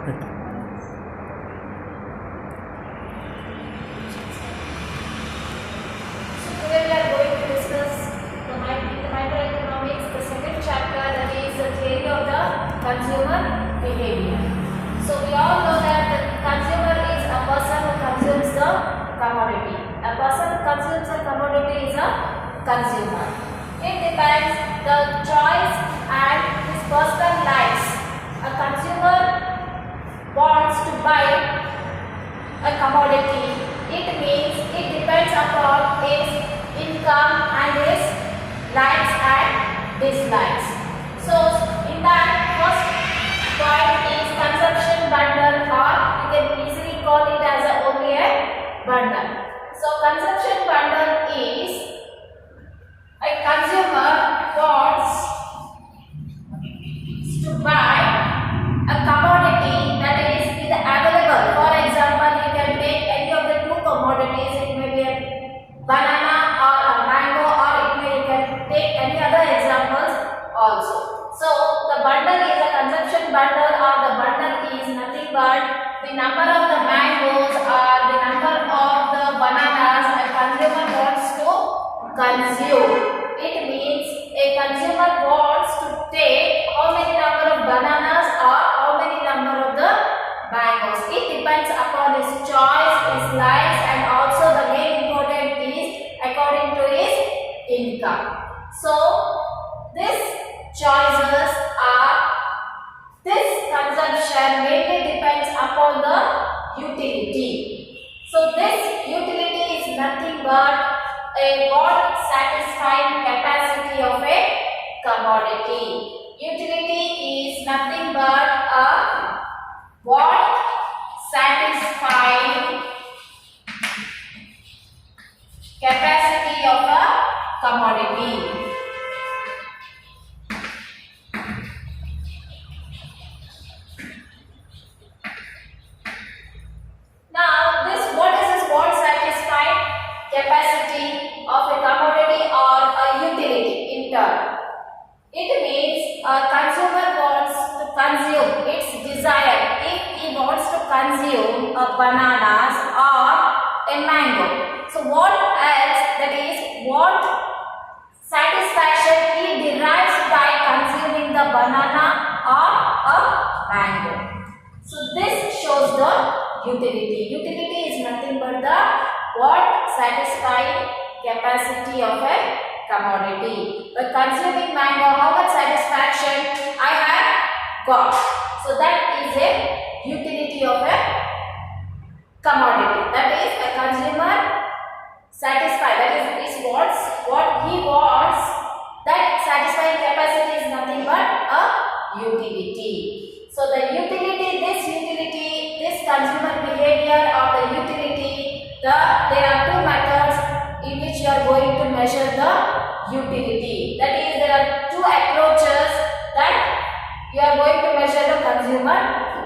Today we are going to discuss the microeconomics, the second chapter, that is the theory of the consumer behavior. So we all know that the consumer is a person who consumes the commodity. A person who consumes a commodity is a consumer. It depends the choice and his personal likes. A consumer wants to buy a commodity. It means it depends upon his income and his likes and dislikes. So in that, first point is consumption bundle, or you can easily call it as only a bundle. So consumption bundle is a consumer wants to buy a commodity that is available. For example, you can take any of the two commodities. It may be a banana or a mango, or you can take any other examples also. So the bundle is a consumption bundle, or the bundle is nothing but the number of the mangoes or the number of the bananas a consumer wants to consume. It means a consumer wants to take how many number of bananas or how many number of the mangoes. It depends upon his choice, his likes, and also the main important is according to his income. So these choices are, this consumption mainly depends upon the utility. So this utility is nothing but a what satisfying capacity of a commodity. Utility is nothing but a what satisfying capacity of a commodity. Now this, what is this what satisfying capacity of a commodity or a utility in turn? It means a consumer wants to consume its desire. If he wants to consume a bananas or a mango, so what else, that is what satisfaction he derives by consuming the banana or a mango. So this shows the utility. Utility is nothing but the what satisfying capacity of a commodity. By consuming mango, how much satisfaction I have got. So that is a utility of a commodity. That is a consumer satisfied. That is what he wants. That satisfying capacity is nothing but a utility. So the utility, this consumer behavior or the utility, there are two methods in which you are going to measure the utility. That is, there are two approaches that you are going to measure the consumer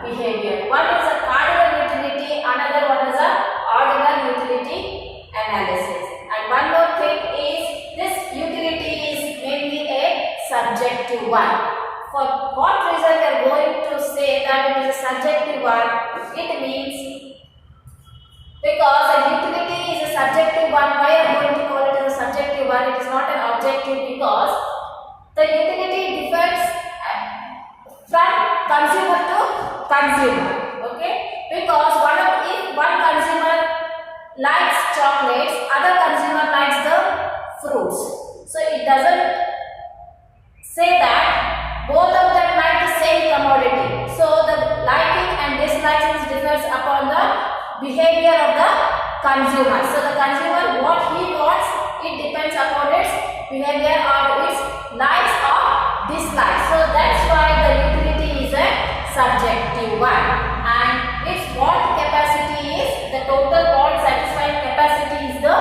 behavior. One is a cardinal utility, another one is a ordinal utility analysis. And one more thing is, this utility is mainly a subjective one. For what reason we are going to say that it is a subjective one? It means because a utility is a subjective one. Why I am going to call it as a subjective one? It is not an objective, because the utility differs from consumer to consumer. Okay? Because if one consumer likes chocolates, other consumer likes the fruits. So it doesn't say that both of them like the same commodity. So the liking and disliking differs upon the behavior of the consumer. So the consumer, what he wants, it depends upon its behavior or its likes or dislikes. So that's why the utility is a subjective one. And its what capacity is, the total what satisfying capacity is the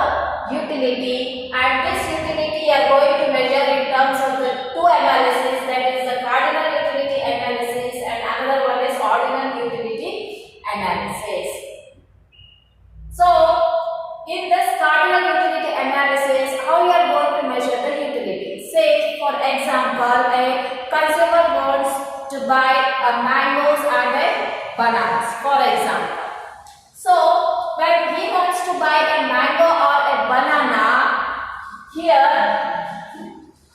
utility. And this utility are going to measure in terms of the two analysis, that is the cardinal utility analysis and another one is ordinal utility analysis. So in this cardinal utility analysis, how you are going to measure the utility? Say for example, a consumer wants to buy a mangoes and a bananas, for example. So when he wants to buy a mango or a banana, here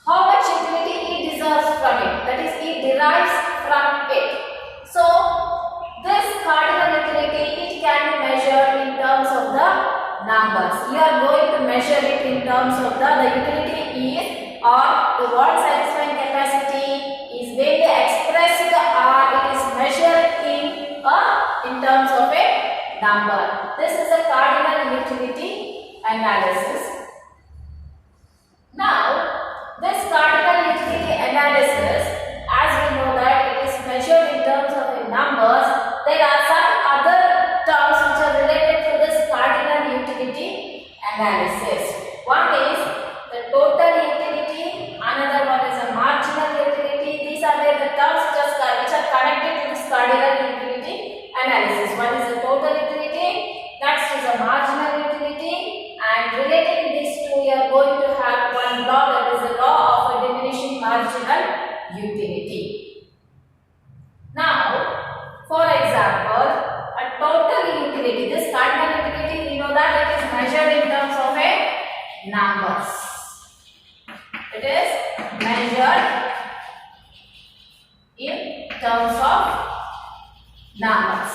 how much utility he deserves from it, that is he derives from it. So this cardinal utility, it can be measured in terms of the numbers. You are going to measure it in terms of the utility is, or the word satisfying capacity is mainly expressed or it is measured in terms of a number. This is a cardinal utility analysis. Now, this cardinal utility analysis, as we know that it is measured in terms of the numbers, there are some other terms which are related to this cardinal utility analysis. One is the total utility, another one is a marginal utility. These are the terms which are connected to this cardinal utility analysis. One is the total utility, next is a marginal utility, and relating these two, you are going to have one law, that is the law of a diminishing marginal utility. Now, for example, a total utility, this cardinal utility, we know that it is measured in terms of a numbers. It is measured in terms of numbers.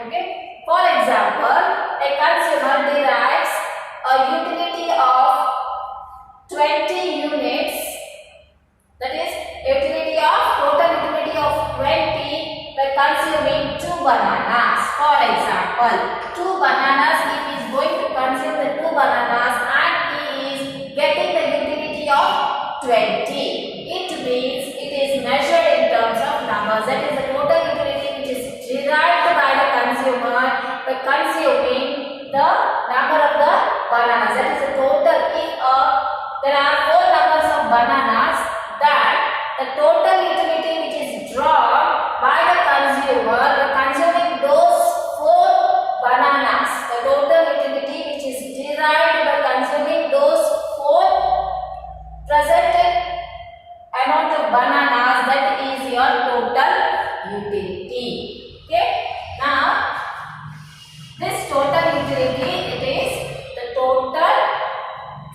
Okay. For example, a consumer derives a utility of 20 units, that is utility of total utility of 20 by consuming 2 bananas. For example, 2 bananas, if he is going to consume the 2 bananas and he is getting the utility of 20, it means it is measured in terms of numbers. That is the total utility which is derived by the consumer by consuming the number of the bananas. That is the total. If there are 4 numbers of bananas, then the total utility which is drawn by the consumer by consuming those 4 bananas, the total utility which is derived by consuming those 4 presented amount of bananas, that is your total utility. Okay. Now, this total utility, it is the total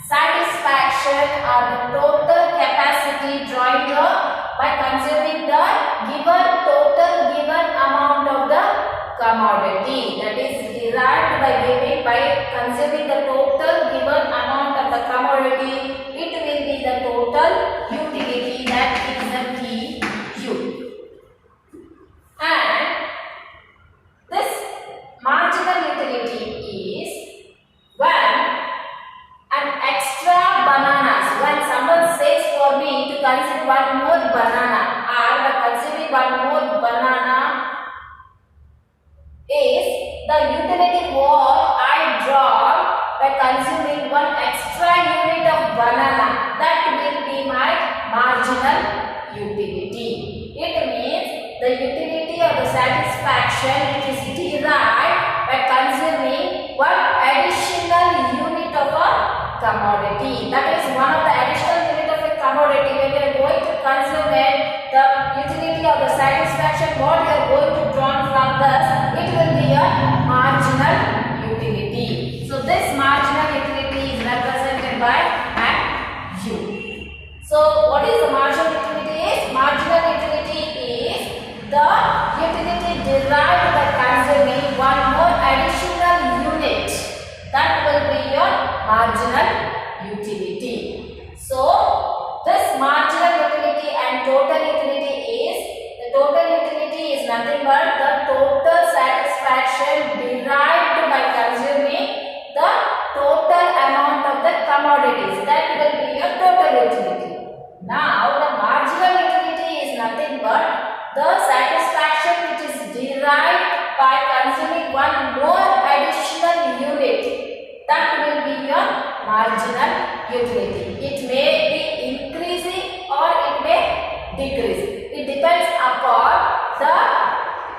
satisfaction or the total capacity drawing by consuming the given amount of the commodity, that is derived by consuming the total given amount of the commodity. It will be the total utility, that is the TU. And this marginal utility is when an extra bananas, when someone says for me to consume one more banana, or by consuming one more banana is the utility what I draw by consuming one extra unit of banana, that will be my marginal utility. It means the utility or the satisfaction which is derived by consuming one additional unit of a commodity. That is one of the additional unit of a commodity. When you are going to consume it, the utility or the satisfaction what you are going to draw from this, it will be a marginal utility. So this marginal utility is represented by an U. So what is the marginal utility is? Marginal utility is the utility derived by consuming one more additional unit. That will be your marginal utility. So this marginal utility and total utility is, the total utility is nothing but the total satisfaction derived by consuming the total amount of the commodities. That will be your total utility. Now the marginal utility is nothing but the satisfaction which is derived by consuming one more additional unit. That will be your marginal utility. It may be increasing or it may decrease. It depends upon the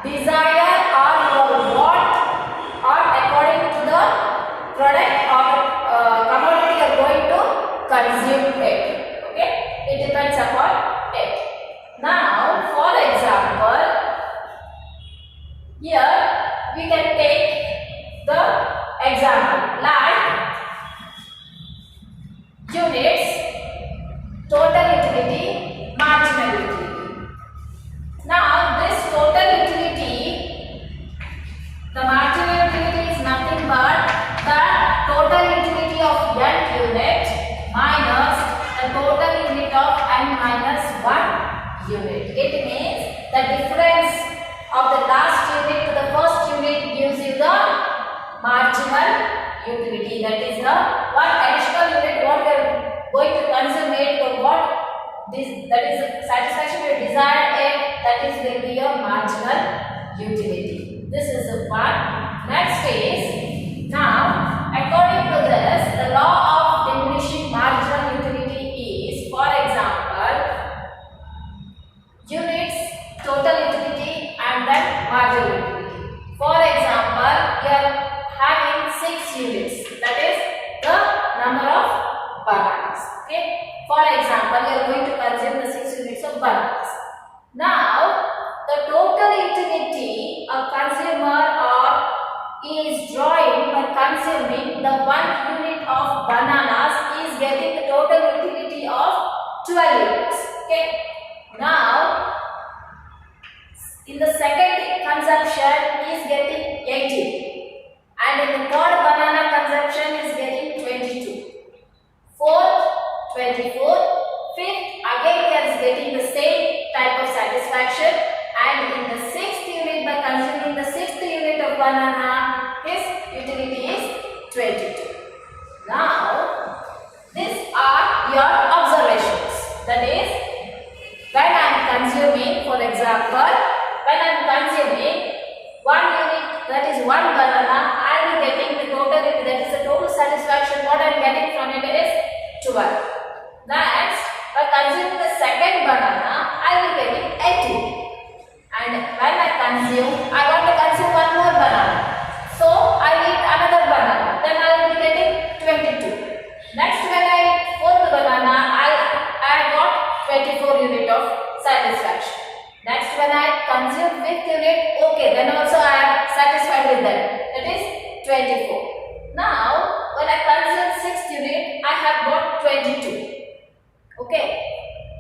desire or your want, or according to the product or commodity you are going to consume it. Okay, it depends upon it. Now, for example, Here we can take the example like units, total utility, marginal utility. Now this total utility, the marginal utility is nothing but the total utility of n unit minus the total unit of n minus 1 unit. It means the difference of the last unit to the first unit gives you the marginal utility. That is the one additional unit what we are going to consume it for what this, that is the satisfaction we desired it, that is will be your marginal utility. This is the one. Next is, now according to this, the law of diminishing marginal utility is, for example, units, total utility and then marginal utility. For example, we are having 6 units, that is the number of bananas. Okay. For example, we are going to consume the 6 units of bananas. Now, the total utility a consumer or is drawing by consuming the 1 unit of bananas is getting the total utility of 12 units. Okay. Now, in the second consumption is getting 18 and in the third banana consumption is getting 22. Fourth 24. Fifth again he is getting the same type of satisfaction and in the 6th unit by consuming the 6th unit of banana his utility is 22. Now these are your observations. That is when I am consuming, for example, when I am consuming 1 unit, that is 1 banana, I will be getting the total, that is the total satisfaction what I am getting from it is 12. Next, by consuming the second banana, I will be getting 18. And when I consume, I want to consume 1 more banana. So I eat another banana, then I will be getting 22. Next, when I eat 4th banana, I got 24 unit of satisfaction. Next, when I consume 5th unit, okay, then also I am satisfied with that. That is 24. Now, when I consume 6th unit, I have got 22. Okay.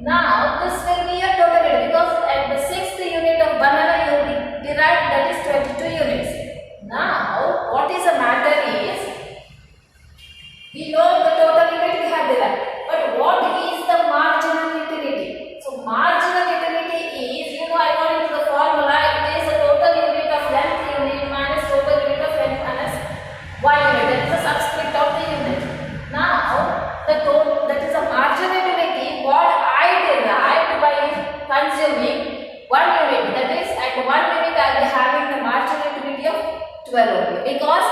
Now, this will be your total unit because at the 6th unit of banana you will be derived, that is 22 units. Now, what is the matter is, we know the total unit we have derived, but what is the marginal utility? So, marginal utility is, you know, according to the formula, it is the total unit of length unit minus total unit of length minus 1 unit. That is the subscript of the unit. Now, that is a marginal utility what I derived by consuming 1 unit. That is, at 1 unit I will be having the marginal utility of 12 only because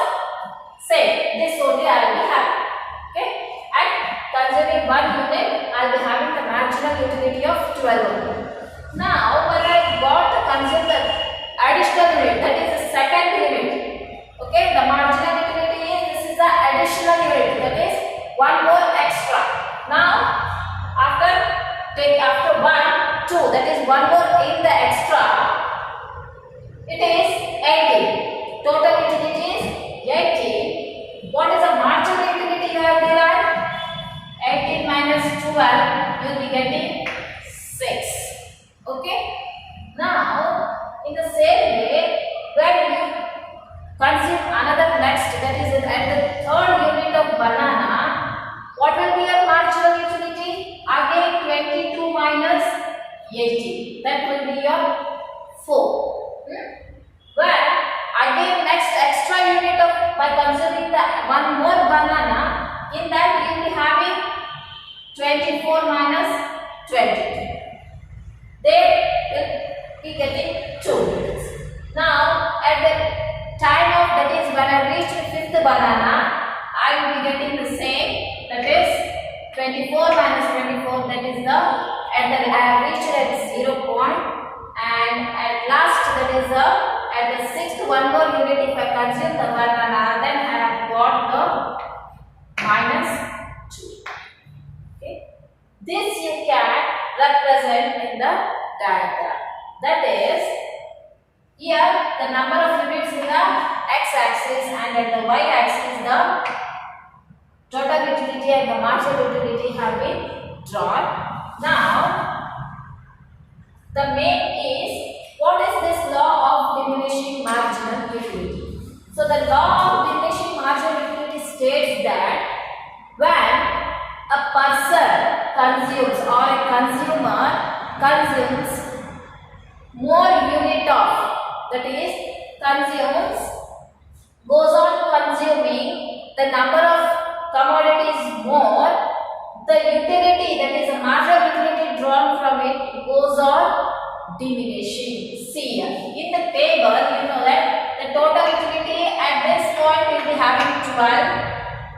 say this only I will be having. Okay, and consuming 1 unit I will be having the marginal utility of 12 only. Now, when I got to consume the additional unit, that is the second unit. Okay, the marginal utility is, this is the additional unit, that is 1 more extra. Now, after 1, 2, that is 1 more in the extra, it is 18. Total utility is 18. What is the marginal utility you have derived? 18 minus 12, you will be getting 6. Okay. Now, in the same way, when you consume another next, that is at the third unit of banana, what will be your marginal utility? Again 22 minus 18. That will be your 4. Well, again next extra unit of, by consuming the 1 more banana, in that you will be having 24 minus 20. They will be getting 2 units. Now, at the time of, that is when I reach the 5th banana, I will be getting the same, that is 24 minus 24, that is the, and then I have reached at 0 point, and at last, that is the, at the 6th 1 more unit if I consume the banana, then I have got the minus 2. Okay. This you can represent in the diagram. That is, Here the number of units in the x-axis and at the y-axis the total utility and the marginal utility have been drawn. Now the main is, what is this law of diminishing marginal utility? So the law of diminishing marginal utility states that when a person consumes or a consumer consumes more unit of, that is goes on consuming the number of commodities more, the utility, that is the marginal utility drawn from it, goes on diminishing. See here in the table, you know that the total utility at this point will be having 12,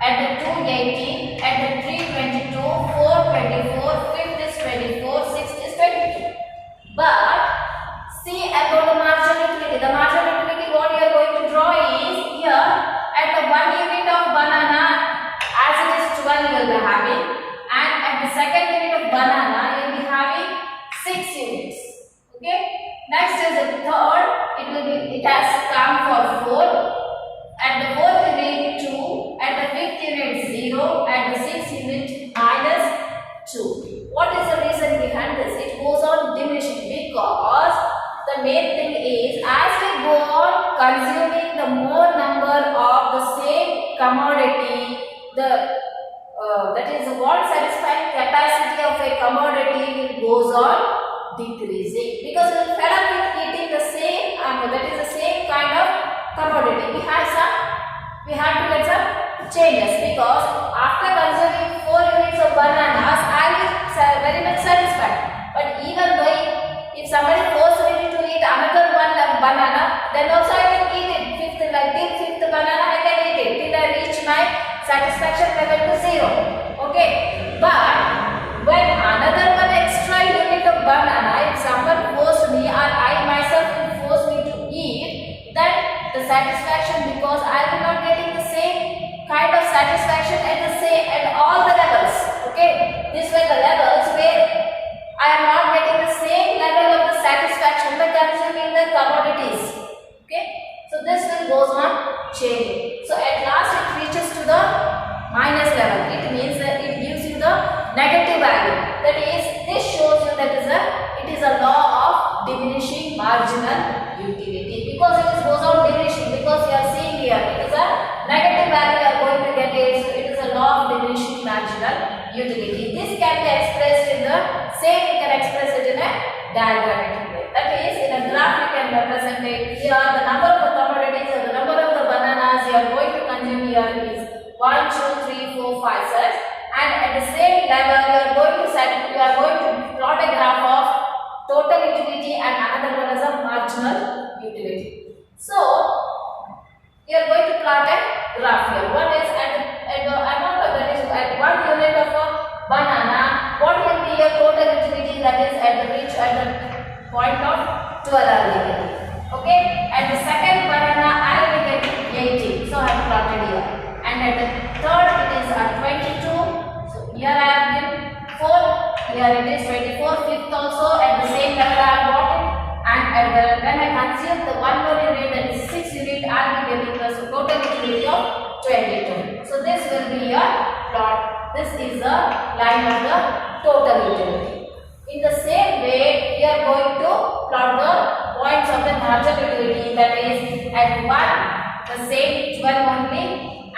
at the 218, at the 322, 424, 5th is 24, 6th is 22. But see about the marginal utility. The marginal utility what you are going to draw is here at the 1 unit of banana, as it is 12 you will be having, and at the second unit of banana you will be having 6 units. Okay. Next is the third. It has come for 4. At the fourth unit 2. At the fifth unit 0. At the sixth unit -2. What is the reason behind this? It goes on diminishing because the main thing is, as we go on consuming the more number of the same commodity, that is what satisfying capacity of a commodity goes on decreasing, because we are fed up with eating the same, that is the same kind of commodity. We have to get some changes, because after consuming 4 units of bananas, I will very much satisfied. But even though if somebody forces me to eat another one banana, then also I can eat it. Fifth banana I can eat it till I reach my satisfaction level to 0. Okay, but when another one extra unit of banana, if someone forced me or I myself will force me to eat, then the satisfaction, because I will not getting the same kind of satisfaction at all the levels. Okay, these were the levels where I am not getting the same level of the satisfaction by consuming the commodities. Okay, so this will goes on changing. So at last it reaches to the minus level. It means that it gives you the negative value. That is, this shows you that it is a law of diminishing marginal utility, because it goes on diminishing, because you are seeing here it is a negative value you are going to get it. So it is a law of diminishing marginal utility. This can be expressed in the same, you can express it in a diagrammatic way. That is, in a graph you can represent it. Here the number of the commodities or the number of the bananas you are going to consume here is 1, 2, 3, 4, 5, 6, and at the same level you are going to plot a graph of total utility and another one is a marginal utility. So you are going to plot a graph here. One is at the amount of, that is at 1 unit of a banana, what will be your total utility, that is at the point of 12 earlier. Okay, at the second banana I will be getting 18, so I have plotted here, and at the third it is at 22, so here I have given 4, here it is 24, fifth also at the same level I have got it, and when I consume the 1 more unit, that is 6 unit, I will be getting the total utility of 22. So this will be your plot. This is the line of the total utility. In the same way, we are going to plot the points of the marginal utility, that is at 1 the same 12 only,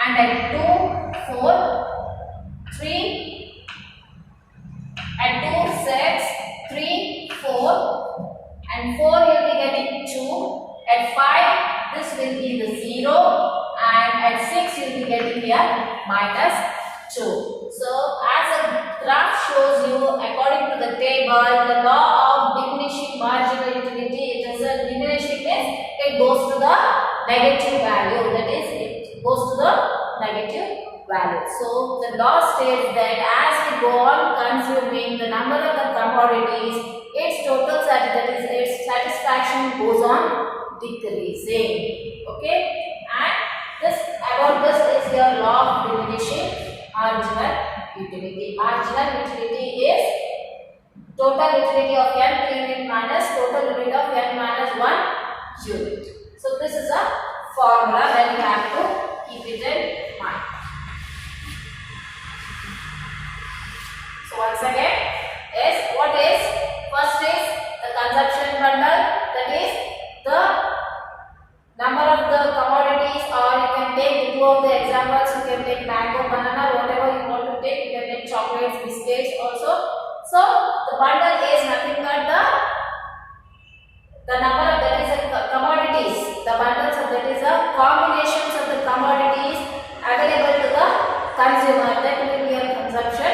and at 2 4, 3, at 2 6, 3 4, and 4 you will be getting 2, at 5 this will be the 0, and at 6 you will be getting here -2. So as a graph shows you, according to the table, the law of diminishing marginal utility, it is a diminishing means it goes to the negative value, that is it goes to the negative value. So the law states that as we go on consuming the number of the commodities, its total its satisfaction goes on decreasing. Okay, and about this is your law of diminishing marginal utility. Marginal utility is total utility of n unit minus total unit of n minus 1 unit. So this is a formula that you have to keep it in mind. So once again, what is first is the consumption bundle, that is the number of the commodities, or you can take two of the examples, you can take mango, banana, whatever you want to take, you can take chocolates, biscuits also. So the bundle is nothing but the number, that is a commodities, the bundles of that is a combinations of the commodities available to the consumer, that will be a consumption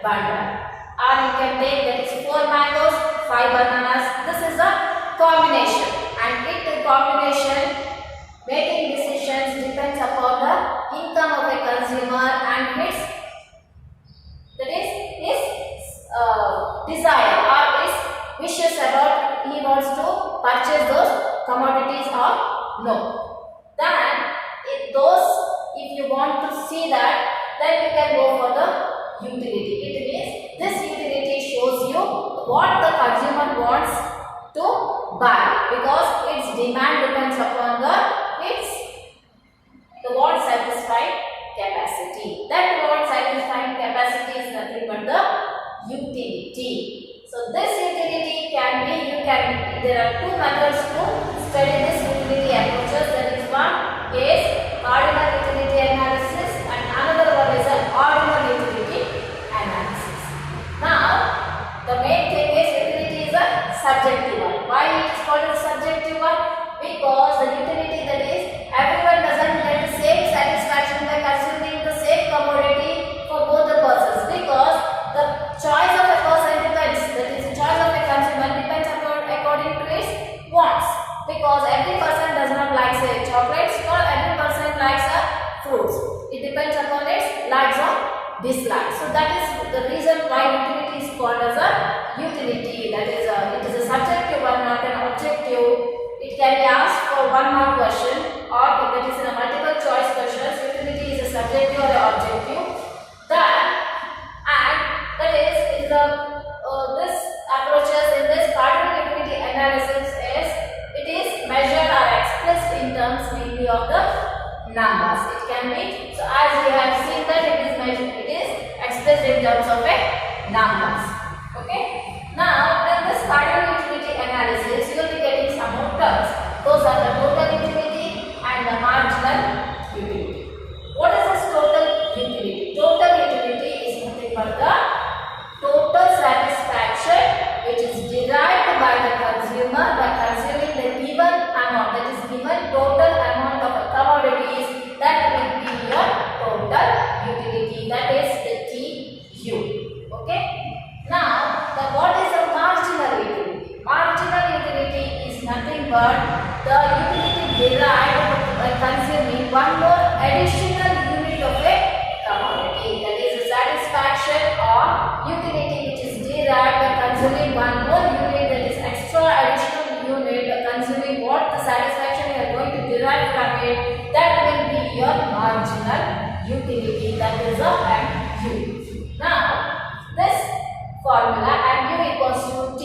bundle. Or you can take that is 4 mangoes, 5 bananas, this is a combination, and the combination making decisions depends upon the income of a consumer and his, that is his desire or his wishes about he wants to purchase those commodities or no. Then if you want to see that, then you can go for the utility. It means this utility shows you what the consumer wants to buy, because its demand depends upon the want satisfied capacity. That want satisfying capacity is nothing but the utility. So this utility can be, there are two methods to study this utility approaches. That is, one is cardinal utility analysis and another one is an ordinal utility analysis. Now the main thing is utility is a subjective one. Why it is called a subjective one? Because the utility, that is everyone doesn't get the same satisfaction by consuming the same commodity for both the persons, because the choice of a person depends, that is the choice of a consumer depends upon according to his wants, because every person does not like say chocolates, or every person likes fruits. It depends upon its likes or dislikes. So that is the reason why utility is called as a utility. That is it is a subjective one, not an objective. It can be asked for 1 mark question, or if that is in a multiple choice questions, utility is a subjective or an objective. That is in the this approaches in this cardinal utility analysis is it is measured or expressed in terms mainly of the numbers. It can be, so as we have seen that it is measured, it is expressed in terms of a numbers. Okay. Now in this cardinal utility analysis, you will be getting some more terms. Those are the total utility and the marginal utility. What is this total utility? Total utility is nothing but the total satisfaction which is derived by the consumer by consuming the given amount, that is given total amount of commodities, that will be your total utility, that is the TU. Okay. Now what is the marginal utility? Marginal utility is nothing but the utility derived by consuming one more additional unit of a commodity, that is a satisfaction or utility which is derived by consuming one more unit, that is extra additional unit consuming what the satisfaction you are going to derive from it, that will be your marginal utility, that is a MU. Now this formula MU equals to T,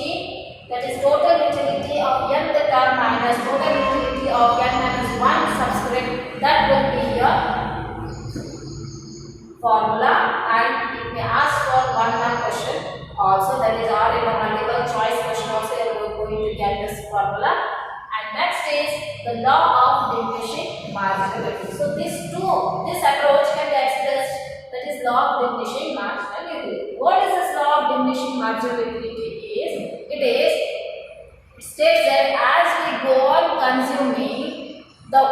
that is total utility of nth term minus total utility of n minus 1 subscript, that will be your formula, and it may ask for 1 mark question also, that is or in a multiple choice question also you are going to get this formula. And next is the law of diminishing marginality. So this approach can be expressed, that is law of diminishing marginal utility. What is this law of diminishing marginal utility is? It states that as we go on consuming the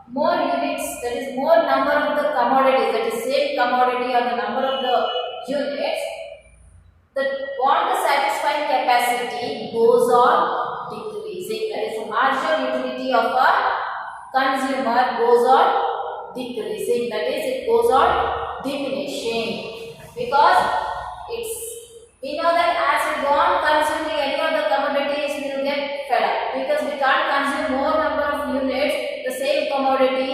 more units, that is more number of the commodities, that is same commodity or the number of the units, the want to satisfy capacity goes on decreasing, that is the marginal utility of a consumer goes on decreasing, that is it goes on diminishing, because we know that as we go on consuming any of the commodities we will get fed up, because we can't consume more number of units, the same commodity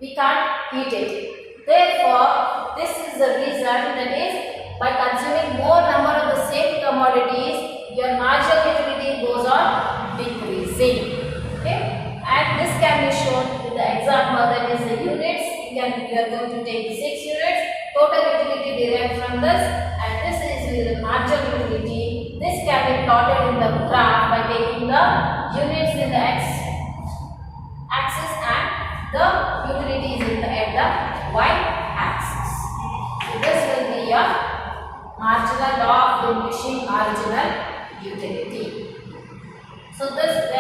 we can't eat it. Therefore this is the reason, that is by consuming more number of the same commodities, your marginal utility goes on decreasing. we are going to take 6 units. Total utility derived from this, and this is the marginal utility. This can be plotted in the graph by taking the units in the x axis and the utilities in at the y axis. So this will be your marginal law of diminishing marginal utility. So this